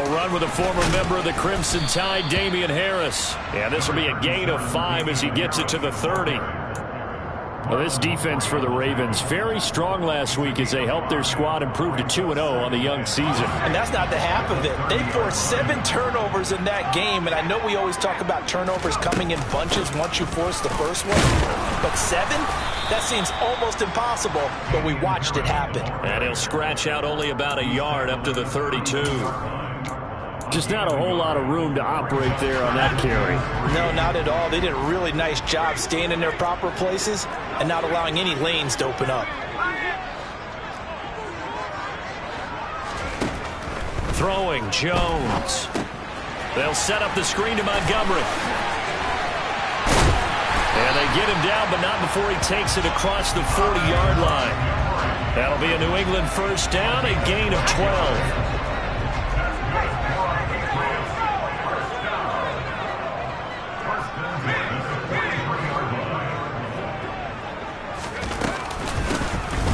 They'll run with a former member of the Crimson Tide, Damian Harris. Yeah, this will be a gain of 5 as he gets it to the 30. Well, this defense for the Ravens, very strong last week as they helped their squad improve to 2-0 on the young season. And that's not the half of it. They forced 7 turnovers in that game, and I know we always talk about turnovers coming in bunches once you force the first one, but 7? That seems almost impossible, but we watched it happen. And he'll scratch out only about a yard up to the 32. Just not a whole lot of room to operate there on that carry. No, not at all. They did a really nice job staying in their proper places and not allowing any lanes to open up. Throwing, Jones. They'll set up the screen to Montgomery. And they get him down, but not before he takes it across the 40-yard line. That'll be a New England first down, a gain of 12.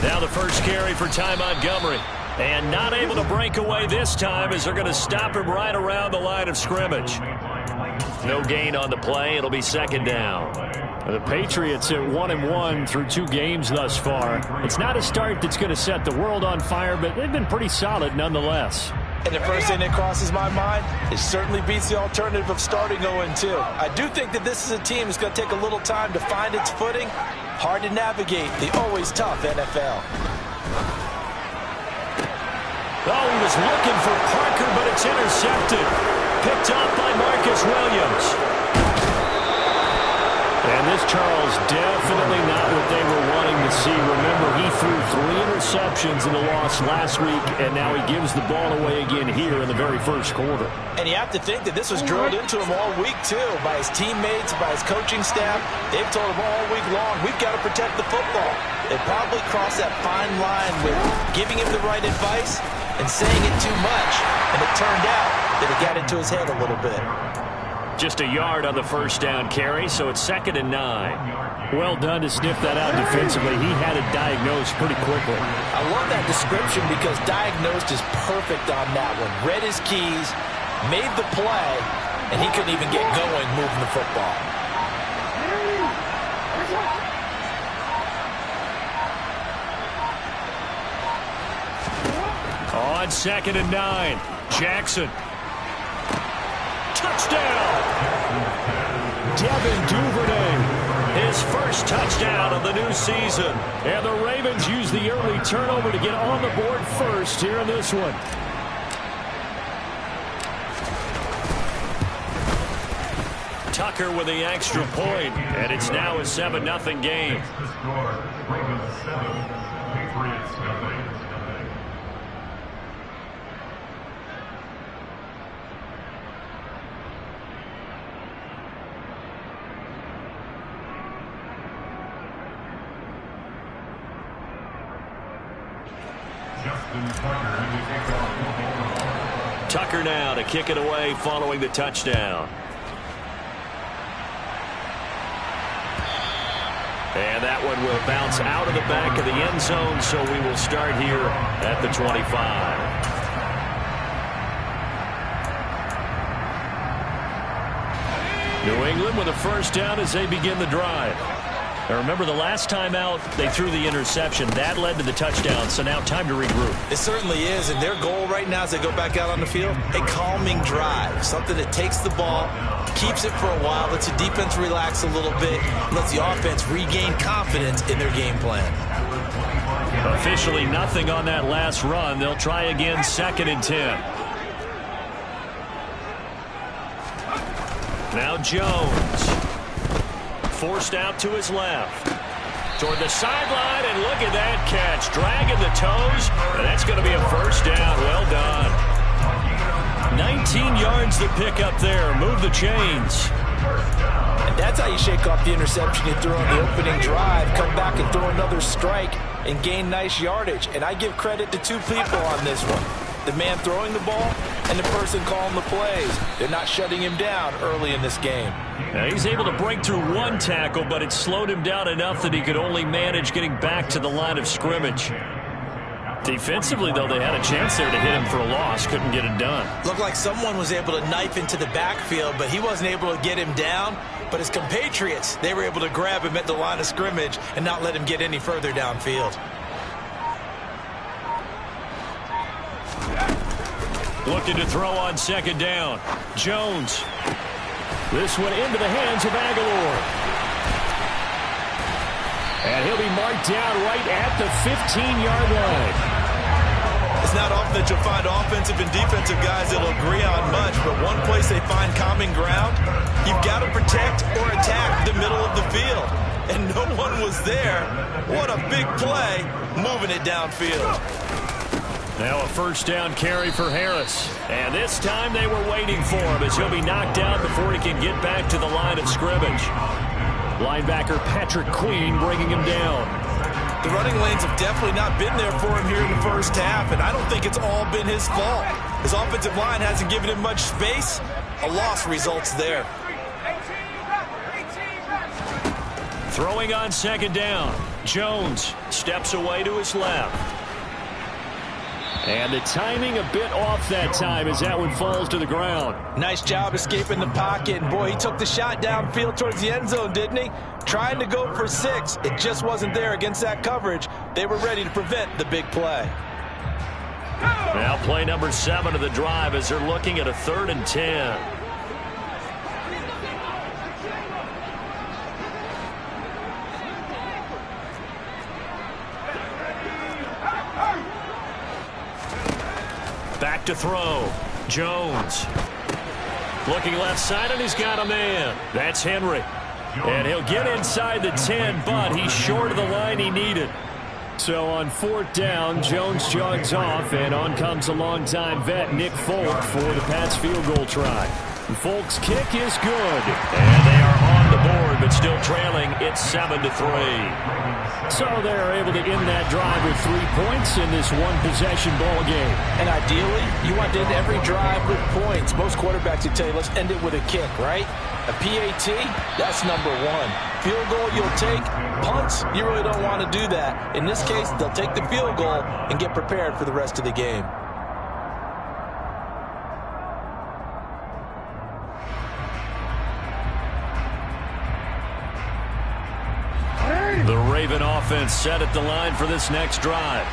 Now the first carry for Ty Montgomery. And not able to break away this time as they're going to stop him right around the line of scrimmage. No gain on the play. It'll be second down. The Patriots at 1-1 through 2 games thus far. It's not a start that's going to set the world on fire, but they've been pretty solid nonetheless. And the first thing that crosses my mind, it certainly beats the alternative of starting 0-2. I do think that this is a team that's going to take a little time to find its footing. Hard to navigate the always tough NFL. Oh, he was looking for Parker, but it's intercepted. Picked off by Marcus Williams. And this, Charles, definitely not what they were wanting to see. Remember, he threw 3 interceptions in the loss last week, and now he gives the ball away again here in the very first quarter. And you have to think that this was drilled into him all week, too, by his teammates, by his coaching staff. They've told him all week long, we've got to protect the football. They probably crossed that fine line with giving him the right advice and saying it too much, and it turned out that it got into his head a little bit. Just a yard on the first down carry, so it's 2nd and 9. Well done to sniff that out defensively. He had it diagnosed pretty quickly. I love that description because diagnosed is perfect on that one. Read his keys, made the play, and he couldn't even get going moving the football. On 2nd and 9, Jackson. Touchdown! Devin Duvernay, his first touchdown of the new season. And the Ravens use the early turnover to get on the board first here in this one. Tucker with the extra point, and it's now a 7-0 game. Ravens 7, Patriots 0. Tucker now to kick it away following the touchdown. And that one will bounce out of the back of the end zone, so we will start here at the 25. New England with a first down as they begin the drive. Now remember, the last time out, they threw the interception. That led to the touchdown, so now time to regroup. It certainly is, and their goal right now as they go back out on the field, a calming drive, something that takes the ball, keeps it for a while, lets the defense relax a little bit, lets the offense regain confidence in their game plan. Officially nothing on that last run. They'll try again, 2nd and 10. Now Jones. Forced out to his left. Toward the sideline, and look at that catch. Dragging the toes, and that's going to be a first down. Well done. 19 yards to pick up there. Move the chains. And that's how you shake off the interception you threw on the opening drive. Come back and throw another strike and gain nice yardage. And I give credit to 2 people on this one. The man throwing the ball and the person calling the plays. They're not shutting him down early in this game. Now he's able to break through 1 tackle, but it slowed him down enough that he could only manage getting back to the line of scrimmage. Defensively, though, they had a chance there to hit him for a loss. Couldn't get it done. Looked like someone was able to knife into the backfield, but he wasn't able to get him down. But his compatriots, they were able to grab him at the line of scrimmage and not let him get any further downfield. Looking to throw on second down. Jones. This one into the hands of Aguilar. And he'll be marked down right at the 15-yard line. It's not often that you'll find offensive and defensive guys that will agree on much, but one place they find common ground, you've got to protect or attack the middle of the field. And no one was there. What a big play, moving it downfield. Now a first down carry for Harris. And this time they were waiting for him as he'll be knocked out before he can get back to the line of scrimmage. Linebacker Patrick Queen bringing him down. The running lanes have definitely not been there for him here in the first half, and I don't think it's all been his fault. His offensive line hasn't given him much space. A loss results there. Throwing on second down. Jones steps away to his left. And the timing a bit off that time as that one falls to the ground. Nice job escaping the pocket. And boy, he took the shot downfield towards the end zone, didn't he? Trying to go for 6. It just wasn't there against that coverage. They were ready to prevent the big play. Now play number 7 of the drive as they're looking at a 3rd and 10. Back to throw. Jones. Looking left side, and he's got a man. That's Henry. And he'll get inside the 10, but he's short of the line he needed. So on 4th down, Jones jogs off, and on comes a longtime vet, Nick Folk, for the Pats field goal try. Folk's kick is good. And they are on the board, but still trailing. It's 7-3. So they're able to end that drive with 3 points in this one-possession ball game. And ideally, you want to end every drive with points. Most quarterbacks would tell you, let's end it with a kick, right? A PAT, that's number 1. Field goal you'll take. Punts, you really don't want to do that. In this case, they'll take the field goal and get prepared for the rest of the game. The Raven offense set at the line for this next drive.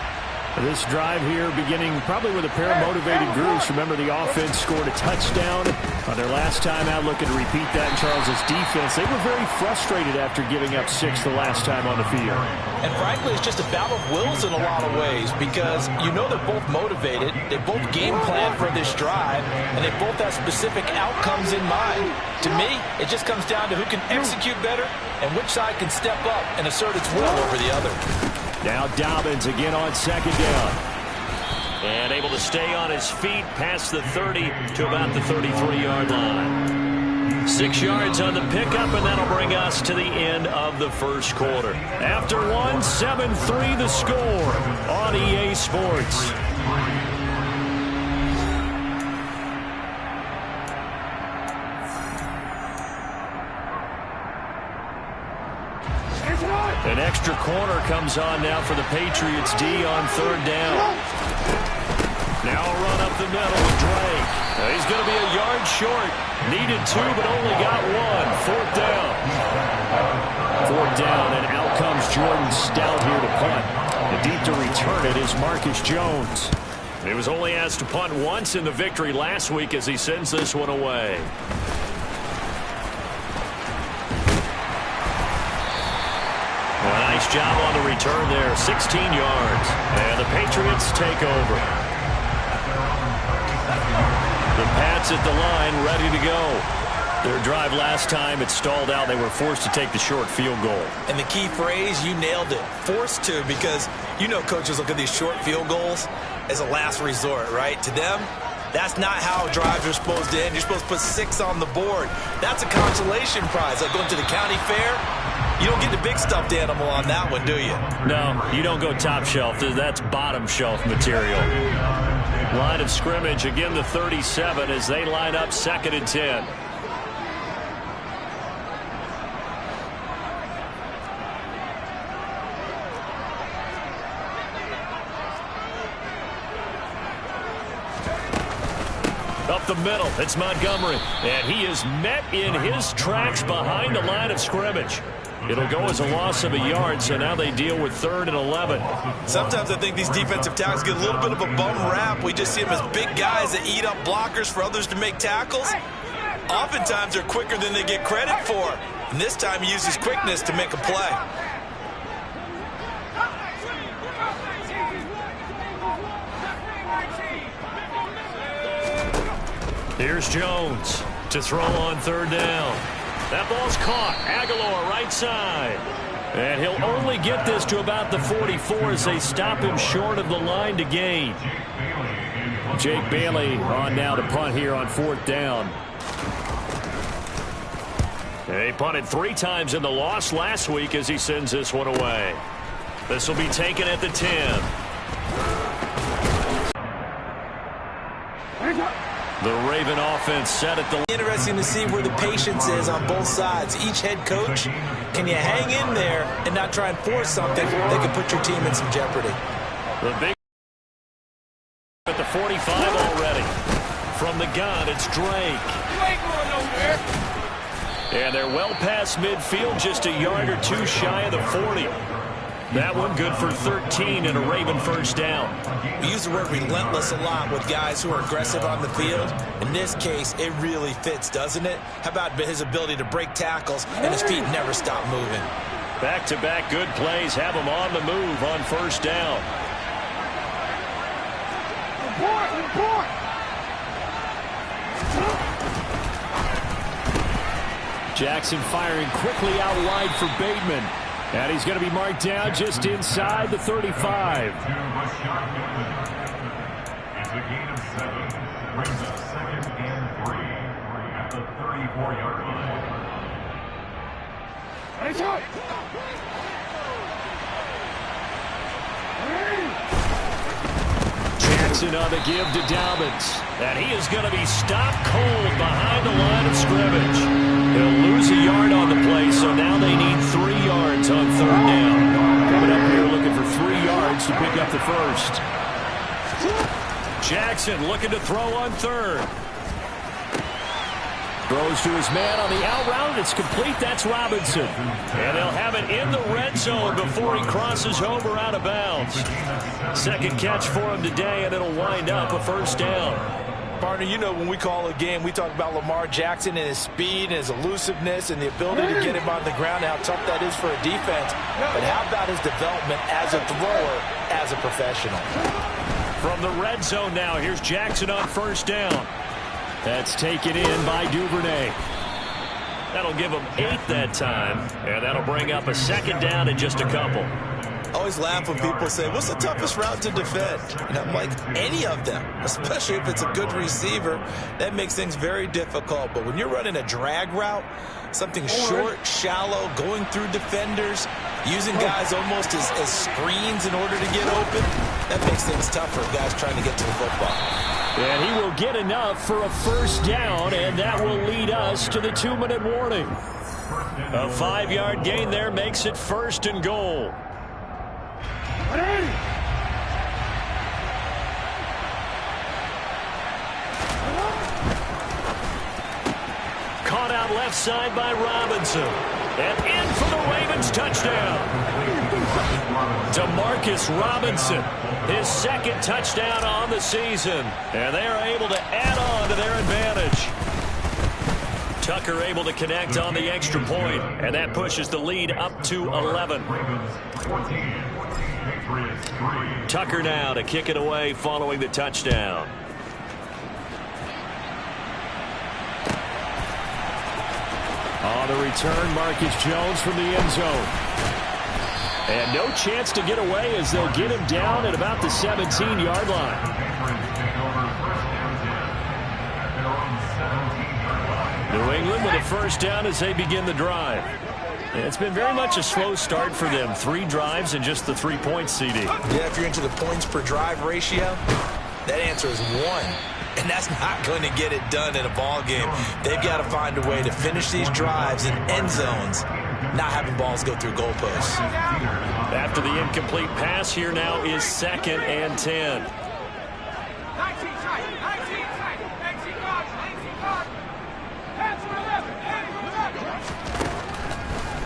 This drive here beginning probably with a pair of motivated groups. Remember, the offense scored a touchdown on their last time out. Looking to repeat that in Charles's defense. They were very frustrated after giving up 6 the last time on the field. And frankly, it's just a battle of wills in a lot of ways because you know they're both motivated. They both game plan for this drive, and they both have specific outcomes in mind. To me, it just comes down to who can execute better and which side can step up and assert its will over the other. Now Dobbins again on second down. And able to stay on his feet past the 30 to about the 33-yard line. 6 yards on the pickup, and that'll bring us to the end of the first quarter. After 1, 7-3 the score on EA Sports. An extra corner comes on now for the Patriots D on 3rd down. Now a run up the middle with Drake. He's going to be a yard short. Needed 2, but only got 1. 4th down. 4th down, and out comes Jordan Stout here to punt. And deep to return it is Marcus Jones. He was only asked to punt once in the victory last week as he sends this one away. Nice job on the return there, 16 yards. And the Patriots take over. The Pats at the line, ready to go. Their drive last time, it stalled out. They were forced to take the short field goal. And the key phrase, you nailed it, forced to, because you know coaches look at these short field goals as a last resort, right? To them, that's not how drives are supposed to end. You're supposed to put 6 on the board. That's a consolation prize, like going to the county fair. You don't get the big stuffed animal on that one, do you? No, you don't go top shelf. That's bottom shelf material. Line of scrimmage, again the 37 as they line up 2nd and 10. up the middle. It's Montgomery. And he is met in his tracks behind the line of scrimmage. It'll go as a loss of a yard, so now they deal with 3rd and 11. Sometimes I think these defensive tackles get a little bit of a bum rap. We just see them as big guys that eat up blockers for others to make tackles. Oftentimes they're quicker than they get credit for. And this time he uses quickness to make a play. Here's Jones to throw on 3rd down. That ball's caught. Aguilar right side. And he'll only get this to about the 44 as they stop him short of the line to gain. Jake Bailey on now to punt here on 4th down. They punted 3 times in the loss last week as he sends this one away. This will be taken at the 10. The Raven offense set at the... Interesting to see where the patience is on both sides. Each head coach, can you hang in there and not try and force something that could put your team in some jeopardy? The big at the 45 already. From the gun, it's Drake. And they're well past midfield, just a yard or 2 shy of the 40. That one good for 13 and a Raven 1st down. We use the word relentless a lot with guys who are aggressive on the field. In this case, it really fits, doesn't it? How about his ability to break tackles and his feet never stop moving? Back-to-back good plays have him on the move on 1st down. Jackson firing quickly out wide for Bateman. And he's going to be marked down just inside the 35. It's a gain of 7. Brings up 2nd and 3 at the 34-yard line. Jackson on the give to Dobbins. And he is going to be stopped cold behind the line of scrimmage. He'll lose a yard on the play, so now they need 3 yards on 3rd down. Coming up here looking for 3 yards to pick up the 1st. Jackson looking to throw on 3rd. Throws to his man on the out route. It's complete. That's Robinson. And they'll have it in the red zone before he crosses over out of bounds. 2nd catch for him today, and it'll wind up a 1st down. Partner, you know when we call a game, we talk about Lamar Jackson and his speed and his elusiveness and the ability to get him on the ground and how tough that is for a defense. But how about his development as a thrower, as a professional? From the red zone now, here's Jackson on 1st down. That's taken in by Duvernay. That'll give him 8 that time, and that'll bring up a 2nd down in just a couple. I always laugh when people say, what's the toughest route to defend? And I'm like, any of them, especially if it's a good receiver. That makes things very difficult. But when you're running a drag route, something short, shallow, going through defenders, using guys almost as screens in order to get open, that makes things tough for guys trying to get to the football. And he will get enough for a 1st down, and that will lead us to the 2-minute warning. A 5-yard gain there makes it 1st and goal. Caught out left side by Robinson. And in for the Ravens touchdown. DeMarcus Robinson, his 2nd touchdown on the season. And they are able to add on to their advantage. Tucker able to connect on the extra point, and that pushes the lead up to 11. Tucker now to kick it away following the touchdown. On the return, Marcus Jones from the end zone. And no chance to get away as they'll get him down at about the 17-yard line. New England with a 1st down as they begin the drive. And it's been very much a slow start for them. 3 drives and just the 3 points, CD. Yeah, if you're into the points per drive ratio, that answer is 1. And that's not going to get it done in a ball game. They've got to find a way to finish these drives in end zones, not having balls go through goalposts. After the incomplete pass, here now is 2nd and 10.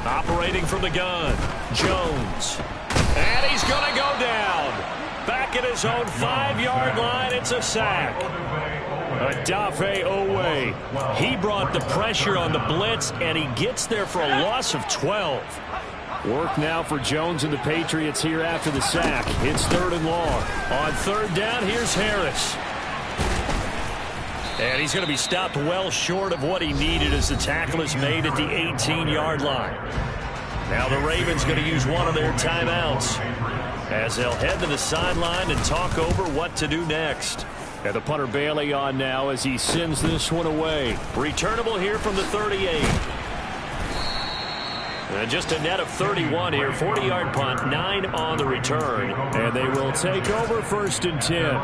Operating from the gun, Jones. And he's going to go down. Back at his own 5-yard line, it's a sack. Odafe Oweh. He brought the pressure on the blitz, and he gets there for a loss of 12. Work now for Jones and the Patriots here after the sack. It's 3rd and long. On 3rd down, here's Harris. And he's going to be stopped well short of what he needed as the tackle is made at the 18-yard line. Now the Ravens going to use one of their timeouts as they'll head to the sideline and talk over what to do next. And the punter Bailey on now as he sends this one away. Returnable here from the 38. And just a net of 31 here. 40-yard punt, 9 on the return. And they will take over 1st and 10.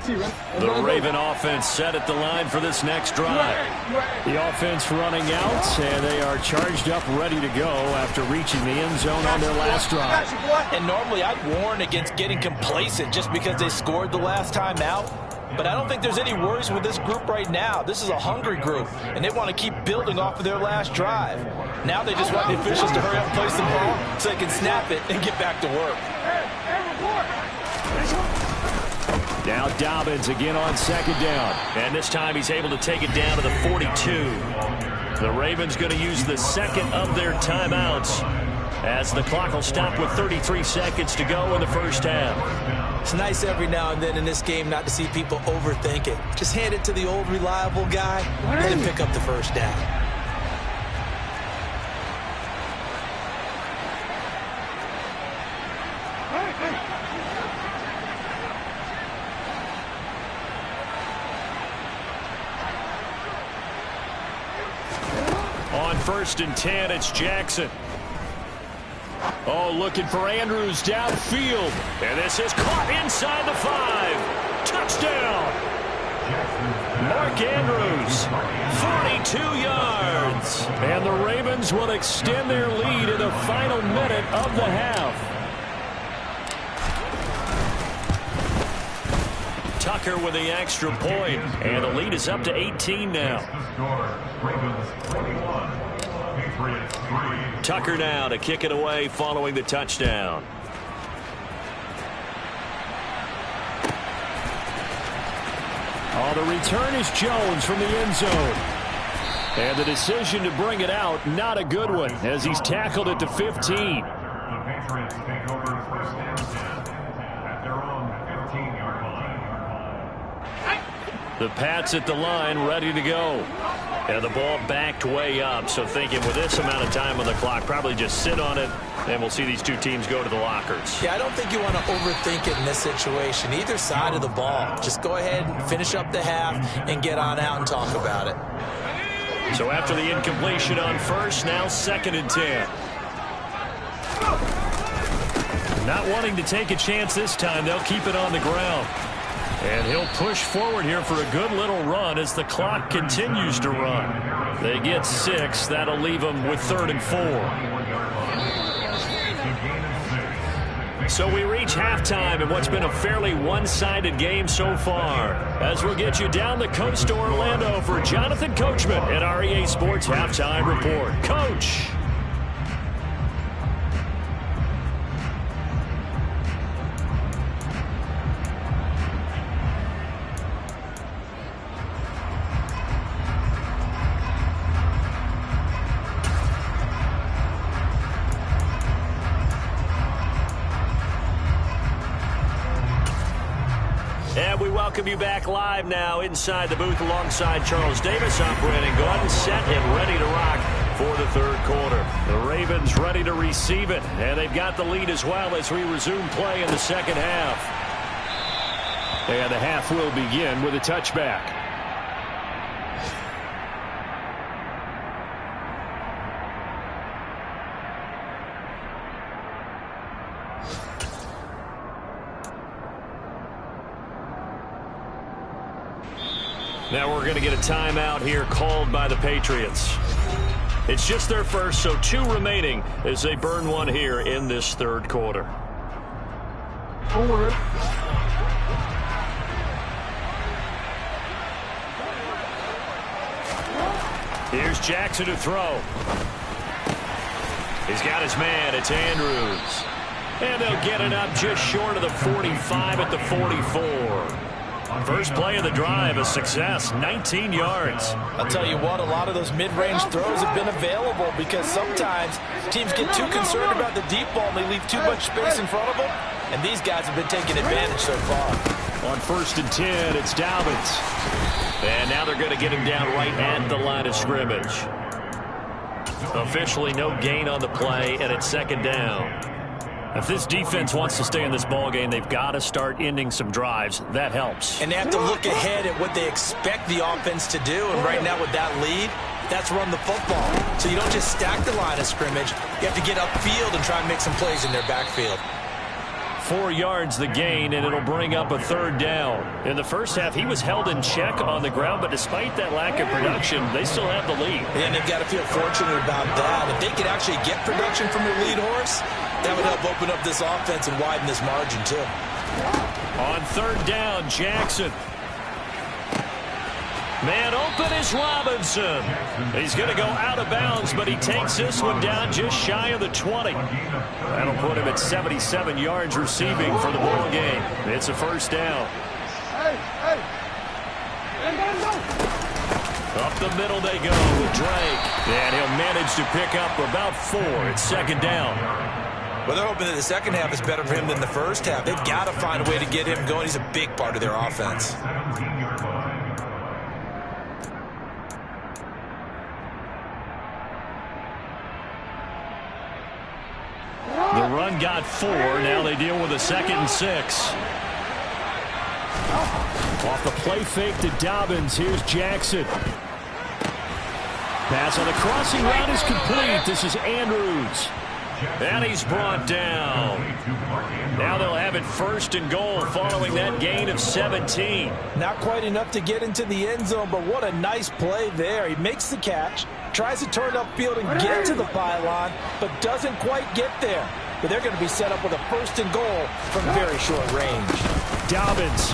The Raven offense set at the line for this next drive. The offense running out, and they are charged up, ready to go after reaching the end zone on their last drive. And normally I'd warn against getting complacent just because they scored the last time out. But I don't think there's any worries with this group right now. This is a hungry group, and they want to keep building off of their last drive. Now they just want the officials to hurry up and place the ball so they can snap it and get back to work. Now Dobbins again on 2nd down. And this time he's able to take it down to the 42. The Ravens going to use the 2nd of their timeouts as the clock will stop with 33 seconds to go in the 1st half. It's nice every now and then in this game not to see people overthink it. Just hand it to the old reliable guy and then pick up the 1st down. On 1st and 10, it's Jackson. Oh, looking for Andrews downfield. And this is caught inside the 5. Touchdown. Mark Andrews, 42 yards. And the Ravens will extend their lead in the final minute of the half. Tucker with the extra point, and the lead is up to 18 now. Tucker now to kick it away following the touchdown. Oh, the return is Jones from the end zone. And the decision to bring it out, not a good one, as he's tackled at the 15. The Patriots take over 1st and 10 at their own 15-yard line. The Pats at the line, ready to go. And the ball backed way up, so thinking with this amount of time on the clock, probably just sit on it, and we'll see these two teams go to the lockers. Yeah, I don't think you want to overthink it in this situation. Either side of the ball. Just go ahead and finish up the half and get on out and talk about it. So after the incompletion on 1st, now 2nd and 10. Not wanting to take a chance this time, they'll keep it on the ground. And he'll push forward here for a good little run as the clock continues to run. They get 6. That'll leave them with 3rd and 4. So we reach halftime in what's been a fairly one-sided game so far. As we'll get you down the coast to Orlando for Jonathan Coachman at our EA Sports Halftime Report. Coach. And we welcome you back live now inside the booth alongside Charles Davis. I'm Brandon Gaudin, set and ready to rock for the 3rd quarter. The Ravens ready to receive it, and they've got the lead as well as we resume play in the 2nd half. And the half will begin with a touchback. Now we're going to get a timeout here called by the Patriots. It's just their first, so 2 remaining as they burn one here in this 3rd quarter. Here's Jackson to throw. He's got his man. It's Andrews. And they'll get it up just short of the 45 at the 44. First play of the drive, a success, 19 yards. I'll tell you what, a lot of those mid-range throws have been available because sometimes teams get too concerned about the deep ball and they leave too much space in front of them. And these guys have been taking advantage so far. On 1st and 10, it's Dobbins. And now they're going to get him down right at the line of scrimmage. Officially no gain on the play, and it's 2nd down. If this defense wants to stay in this ballgame, they've got to start ending some drives. That helps. And they have to look ahead at what they expect the offense to do. And right now with that lead, that's run the football. So you don't just stack the line of scrimmage. You have to get upfield and try and make some plays in their backfield. 4 yards the gain, and it'll bring up a 3rd down. In the first half, he was held in check on the ground, but despite that lack of production, they still have the lead. And they've got to feel fortunate about that. If they could actually get production from their lead horse, that would help open up this offense and widen this margin, too. On 3rd down, Jackson. Man open is Robinson. He's going to go out of bounds, but he takes this one down just shy of the 20. That'll put him at 77 yards receiving for the ball game. It's a 1st down. Up the middle they go with Drake. And he'll manage to pick up about 4. It's 2nd down. Well, they're hoping that the second half is better for him than the first half. They've got to find a way to get him going. He's a big part of their offense. The run got 4. Now they deal with a 2nd and 6. Off the play fake to Dobbins. Here's Jackson. Pass on the crossing route is complete. This is Andrews. And he's brought down. Now they'll have it 1st and goal following that gain of 17. Not quite enough to get into the end zone, but what a nice play there. He makes the catch, tries to turn upfield and get to the pylon, but doesn't quite get there. But they're going to be set up with a 1st and goal from very short range. Dobbins.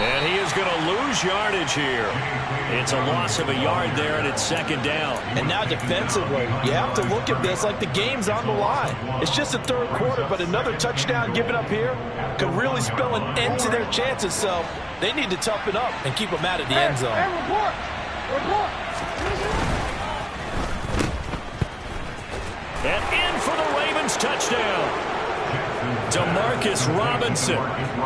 And he is going to lose yardage here. It's a loss of a yard there, and it's 2nd down. And now defensively, you have to look at this like the game's on the line. It's just the 3rd quarter, but another touchdown given up here could really spell an end to their chances. So they need to toughen up and keep them out of the end zone. And in for the Ravens touchdown. Demarcus Robinson.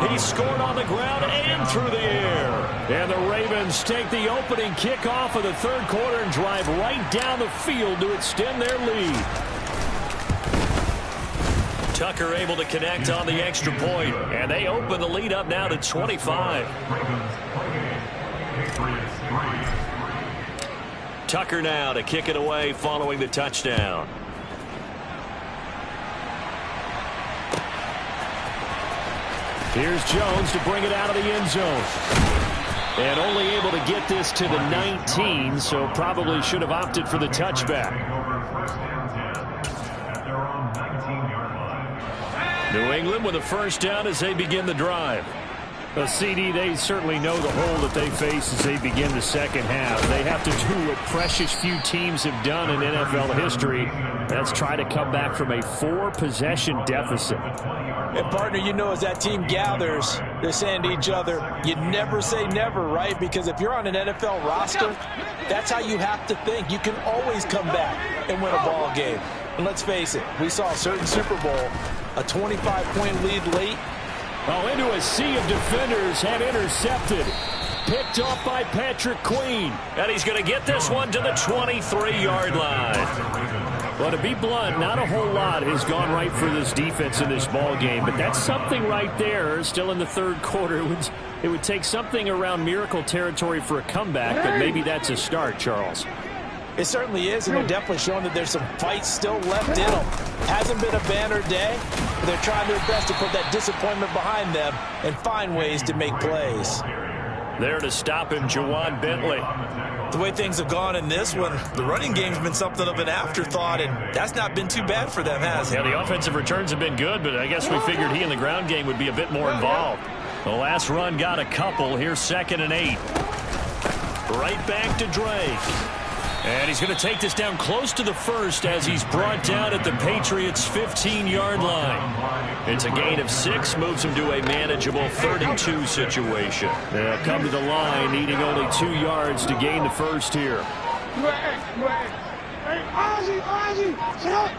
He scored on the ground and through the air. And the Ravens take the opening kickoff of the 3rd quarter and drive right down the field to extend their lead. Tucker able to connect on the extra point, and they open the lead up now to 25. Tucker now to kick it away following the touchdown. Here's Jones to bring it out of the end zone. And only able to get this to the 19, so probably should have opted for the touchback. New England with a 1st down as they begin the drive. CD, they certainly know the hole that they face as they begin the 2nd half. They have to do what precious few teams have done in NFL history. That's try to come back from a 4-possession deficit. And, partner, you know as that team gathers, they're saying to each other, you never say never, right? Because if you're on an NFL roster, that's how you have to think. You can always come back and win a ball game. And let's face it, we saw a certain Super Bowl, a 25-point lead late. Oh, into a sea of defenders, had intercepted. Picked off by Patrick Queen. And he's going to get this one to the 23-yard line. Well, to be blunt, not a whole lot has gone right for this defense in this ball game, but that's something right there. Still in the 3rd quarter, it would take something around miracle territory for a comeback, but maybe that's a start, Charles. It certainly is, and they're definitely showing that there's some fight still left in them. Hasn't been a banner day, but they're trying their best to put that disappointment behind them and find ways to make plays. There to stop him, Juwan Bentley. The way things have gone in this one, the running game's been something of an afterthought, and that's not been too bad for them, has it? Yeah, the offensive returns have been good, but I guess we figured he in the ground game would be a bit more involved. The last run got a couple. Here's 2nd and 8. Right back to Drake. And he's going to take this down close to the first as he's brought down at the Patriots' 15-yard line. It's a gain of 6, moves him to a manageable 32 situation. They'll come to the line, needing only 2 yards to gain the first here. Hey, Ozzie, shut up.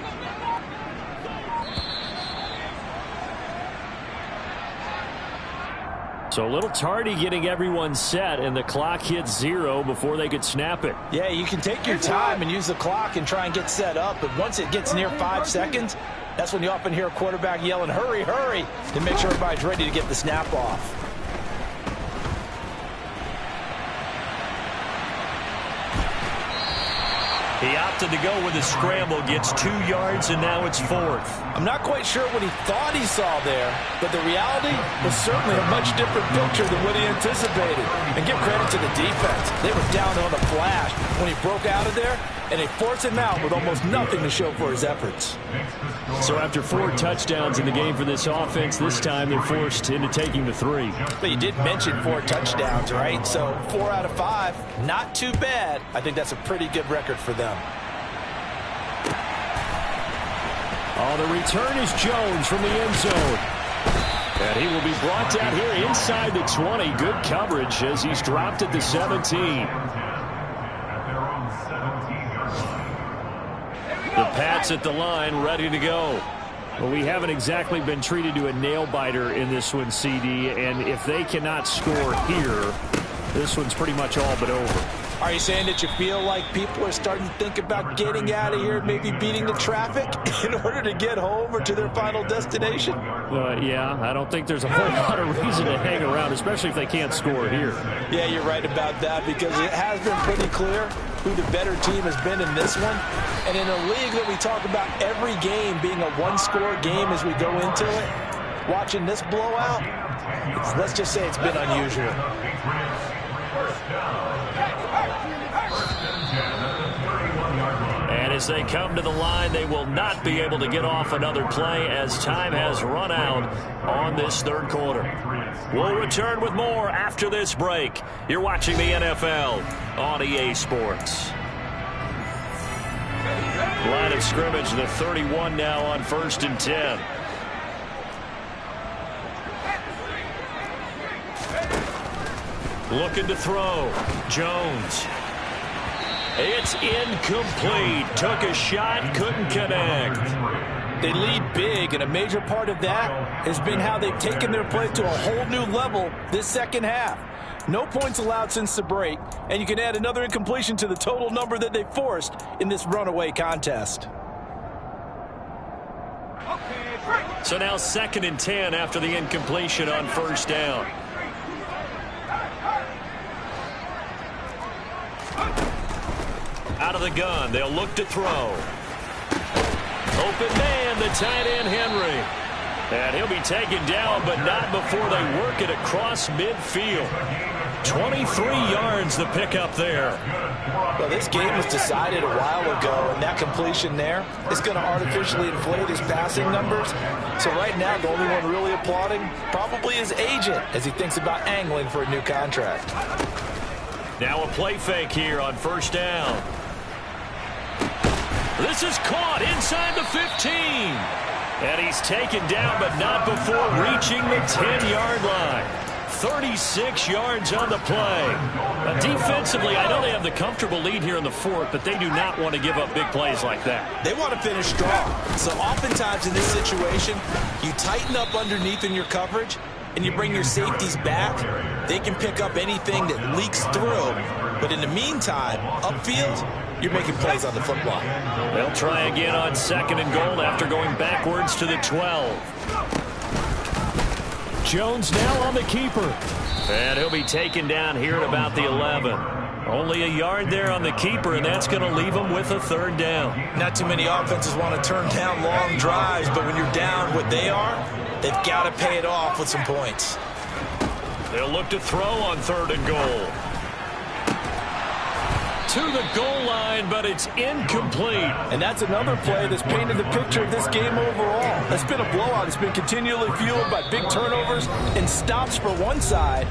So a little tardy getting everyone set, and the clock hits 0 before they could snap it. Yeah, you can take your time and use the clock and try and get set up, but once it gets near 5 seconds, that's when you often hear a quarterback yelling, hurry, hurry, to make sure everybody's ready to get the snap off. He opted to go with a scramble, gets 2 yards, and now it's 4th. I'm not quite sure what he thought he saw there, but the reality was certainly a much different picture than what he anticipated. And give credit to the defense. They were down on a flash when he broke out of there, and they forced him out with almost nothing to show for his efforts. So after 4 touchdowns in the game for this offense, this time they're forced into taking the 3. But you did mention 4 touchdowns, right? So 4 out of 5, not too bad. I think that's a pretty good record for them. Oh, the return is Jones from the end zone. And he will be brought down here inside the 20. Good coverage as he's dropped at the 17. The Pats at the line, ready to go. Well, we haven't exactly been treated to a nail-biter in this one, CD, and if they cannot score here, this one's pretty much all but over. Are you saying that you feel like people are starting to think about getting out of here, maybe beating the traffic in order to get home or to their final destination? Yeah, I don't think there's a whole lot of reason to hang around, especially if they can't score here. Yeah, you're right about that, because it has been pretty clear who the better team has been in this one. And in a league that we talk about every game being a one-score game as we go into it, watching this blowout, let's just say it's been unusual. And as they come to the line, they will not be able to get off another play as time has run out on this third quarter. We'll return with more after this break. You're watching the NFL on EA Sports. Line of scrimmage, the 31 now on 1st and 10. Looking to throw. Jones. It's incomplete. Took a shot, couldn't connect. They lead big, and a major part of that has been how they've taken their play to a whole new level this second half. No points allowed since the break, and you can add another incompletion to the total number that they forced in this runaway contest. So now 2nd and 10 after the incompletion on 1st down. Out of the gun, they'll look to throw. Open man, the tight end Henry. And he'll be taken down, but not before they work it across midfield. 23 yards the pickup there. Well, this game was decided a while ago, and that completion there is going to artificially inflate his passing numbers. So right now, the only one really applauding probably his agent as he thinks about angling for a new contract. Now a play fake here on 1st down. This is caught inside the 15. And he's taken down, but not before reaching the 10-yard line. 36 yards on the play. Defensively, I know they have the comfortable lead here in the 4th, but they do not want to give up big plays like that. They want to finish strong. So oftentimes in this situation, you tighten up underneath in your coverage, and you bring your safeties back. They can pick up anything that leaks through. But in the meantime, upfield, you're making plays on the football. They'll try again on 2nd and goal after going backwards to the 12. Jones now on the keeper. And he'll be taken down here at about the 11. Only a yard there on the keeper, and that's going to leave him with a 3rd down. Not too many offenses want to turn down long drives, but when you're down what they are, they've got to pay it off with some points. They'll look to throw on 3rd and goal. To the goal line, but it's incomplete. And that's another play that's painted the picture of this game overall. It's been a blowout. It's been continually fueled by big turnovers and stops for one side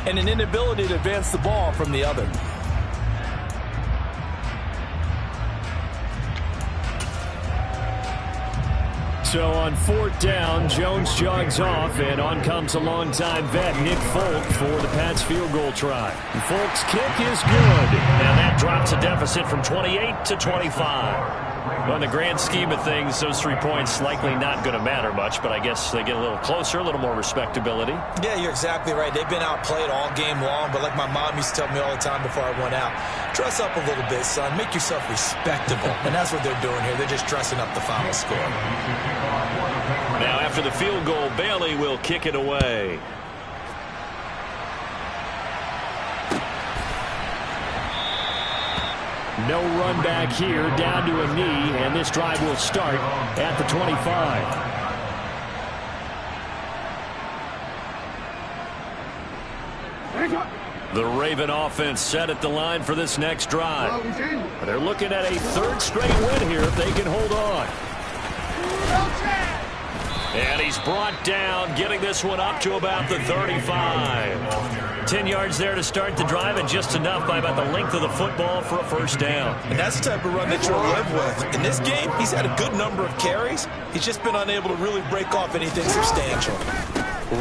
and an inability to advance the ball from the other. So on 4th down, Jones jogs off, and on comes a longtime vet, Nick Folk, for the Pats field goal try. And Folk's kick is good, and that drops a deficit from 28 to 25. Well, in the grand scheme of things, those 3 points likely not going to matter much, but I guess they get a little closer, a little more respectability. Yeah, you're exactly right. They've been outplayed all game long, but like my mom used to tell me all the time before I went out, dress up a little bit, son. Make yourself respectable. And that's what they're doing here. They're just dressing up the final score. Now, after the field goal, Bailey will kick it away. No run back here, down to a knee, and this drive will start at the 25. The Raven offense set at the line for this next drive. They're looking at a 3rd straight win here if they can hold on. And he's brought down, getting this one up to about the 35. 10 yards there to start the drive, and just enough by about the length of the football for a 1st down. And that's the type of run that you'll live with. In this game, he's had a good number of carries. He's just been unable to really break off anything substantial.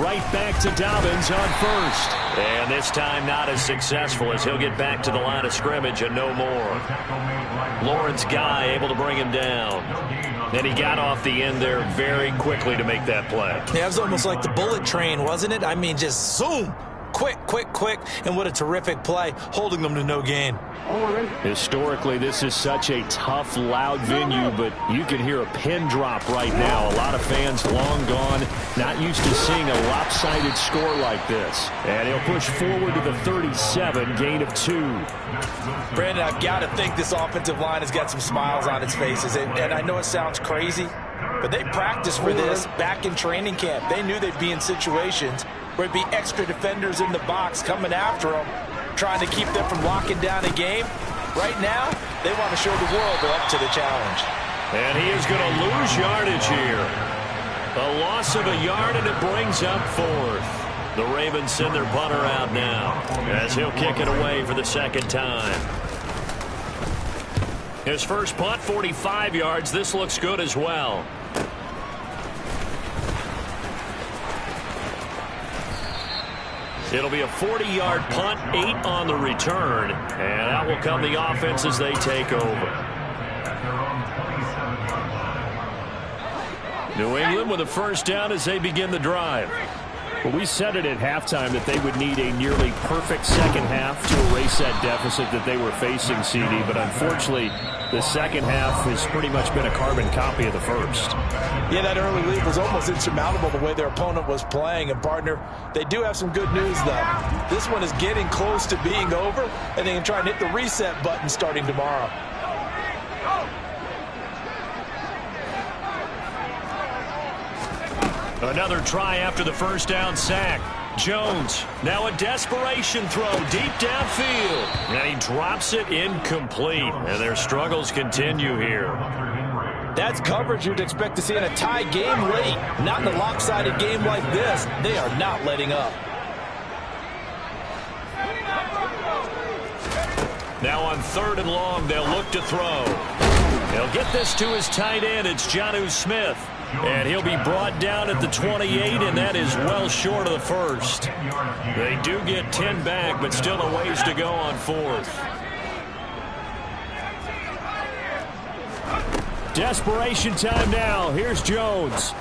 Right back to Dobbins on 1st. And this time not as successful, as he'll get back to the line of scrimmage and no more. Lawrence Guy able to bring him down. And he got off the end there very quickly to make that play. Yeah, it was almost like the bullet train, wasn't it? I mean, just zoom. Quick, quick, quick. And what a terrific play, holding them to no gain. Historically, this is such a tough, loud venue, but you can hear a pin drop right now. A lot of fans long gone, not used to seeing a lopsided score like this. And he'll push forward to the 37, gain of 2. Brandon, I've got to think this offensive line has got some smiles on its faces. And I know it sounds crazy, but they practiced for this back in training camp. They knew they'd be in situations where it'd be extra defenders in the box coming after them, trying to keep them from locking down a game. Right now, they want to show the world they're up to the challenge. And he is going to lose yardage here. A loss of a yard, and it brings up 4th. The Ravens send their punter out now, as he'll kick it away for the 2nd time. His first punt, 45 yards. This looks good as well. It'll be a 40-yard punt, 8 on the return, and out will come the offense as they take over. New England with a 1st down as they begin the drive. Well, we said it at halftime that they would need a nearly perfect second half to erase that deficit that they were facing, CD, but unfortunately, the second half has pretty much been a carbon copy of the first. Yeah, that early lead was almost insurmountable the way their opponent was playing. And, partner, they do have some good news, though. This one is getting close to being over, and they can try and hit the reset button starting tomorrow. Another try after the 1st down sack. Jones, now a desperation throw deep downfield. And he drops it incomplete. And their struggles continue here. That's coverage you'd expect to see in a tie game late. Not in a lopsided game like this. They are not letting up. Now on 3rd and long, they'll look to throw. They'll get this to his tight end. It's Jonnu Smith. And he'll be brought down at the 28, and that is well short of the 1st. They do get 10 back, but still a ways to go on 4th. Desperation time now. Here's Jones.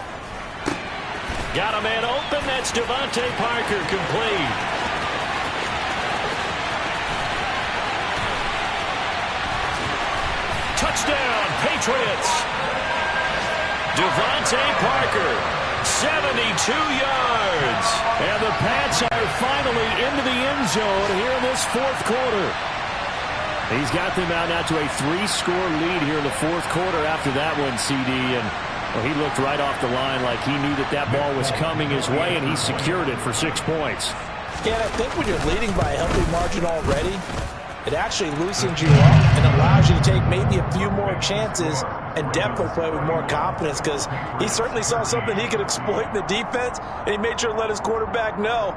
Got a man open. That's Devontae Parker, complete. Touchdown, Patriots. Devontae Parker, 72 yards. And the Pats are finally into the end zone here in this 4th quarter. He's got them out now to a 3-score lead here in the 4th quarter after that one, CD. And well, he looked right off the line like he knew that that ball was coming his way, and he secured it for 6 points. Yeah, and I think when you're leading by a healthy margin already, it actually loosens you up and allows you to take maybe a few more chances and definitely play with more confidence, because he certainly saw something he could exploit in the defense, and he made sure to let his quarterback know,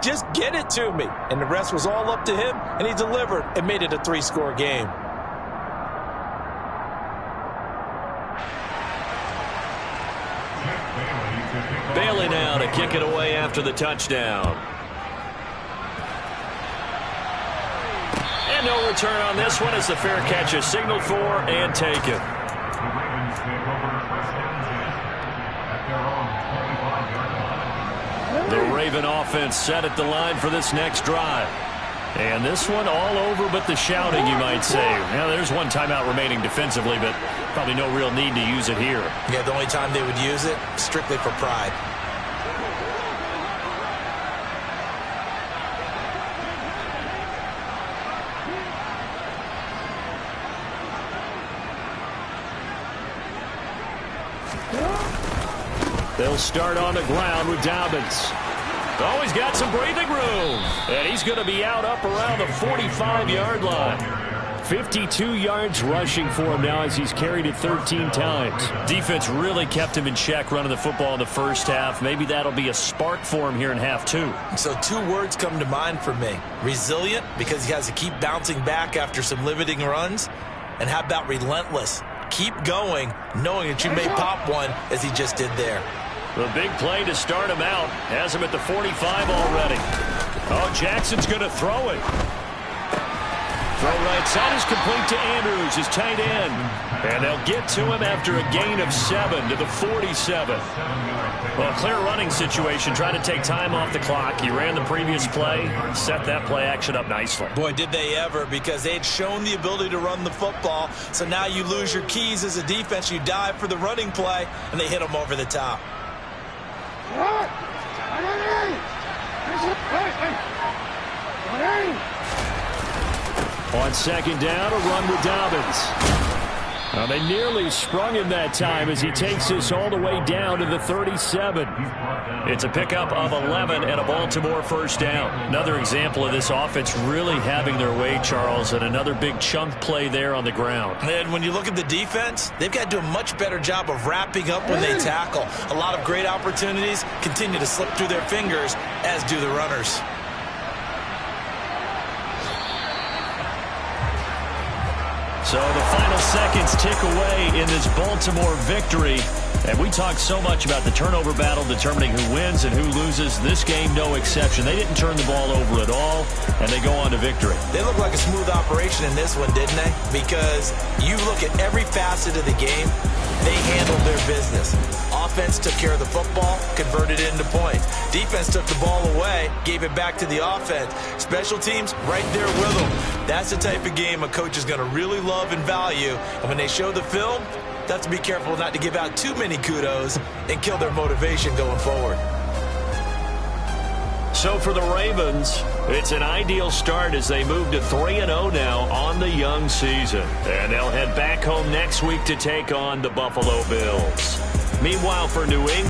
just get it to me. And the rest was all up to him, and he delivered and made it a 3-score game. Bailey now to kick it away after the touchdown. And no return on this one as the fair catch is signaled for and taken. The Raven offense set at the line for this next drive. And this one all over but the shouting, you might say. Now, there's one timeout remaining defensively, but probably no real need to use it here. Yeah, the only time they would use it, strictly for pride. They'll start on the ground with Dobbins. Oh, he's got some breathing room. And he's going to be out up around the 45-yard line. 52 yards rushing for him now as he's carried it 13 times. Defense really kept him in check running the football in the first half. Maybe that'll be a spark for him here in half two. So 2 words come to mind for me. Resilient, because he has to keep bouncing back after some limiting runs. And how about relentless? Keep going, knowing that you may pop one as he just did there. The big play to start him out. Has him at the 45 already. Oh, Jackson's going to throw it. Throw right side is complete to Andrews, his tight end. And they'll get to him after a gain of 7 to the 47. Well, clear running situation, trying to take time off the clock. He ran the previous play, set that play action up nicely. Boy, did they ever, because they had shown the ability to run the football. So now you lose your keys as a defense. You dive for the running play, and they hit him over the top. On second down, a run with Dobbins. They nearly sprung him that time as he takes this all the way down to the 37. It's a pickup of 11 and a Baltimore first down. Another example of this offense really having their way, Charles, and another big chunk play there on the ground. And when you look at the defense, they've got to do a much better job of wrapping up when they tackle. A lot of great opportunities continue to slip through their fingers, as do the runners. So the final seconds tick away in this Baltimore victory. And we talk so much about the turnover battle determining who wins and who loses. This game, no exception. They didn't turn the ball over at all, and they go on to victory. They look like a smooth operation in this one, didn't they? Because you look at every facet of the game, they handled their business. Offense took care of the football, converted it into points. Defense took the ball away, gave it back to the offense. Special teams, right there with them. That's the type of game a coach is going to really love and value. And when they show the film, they have to be careful not to give out too many kudos and kill their motivation going forward. So for the Ravens, it's an ideal start as they move to 3-0 now on the young season. And they'll head back home next week to take on the Buffalo Bills. Meanwhile, for New England,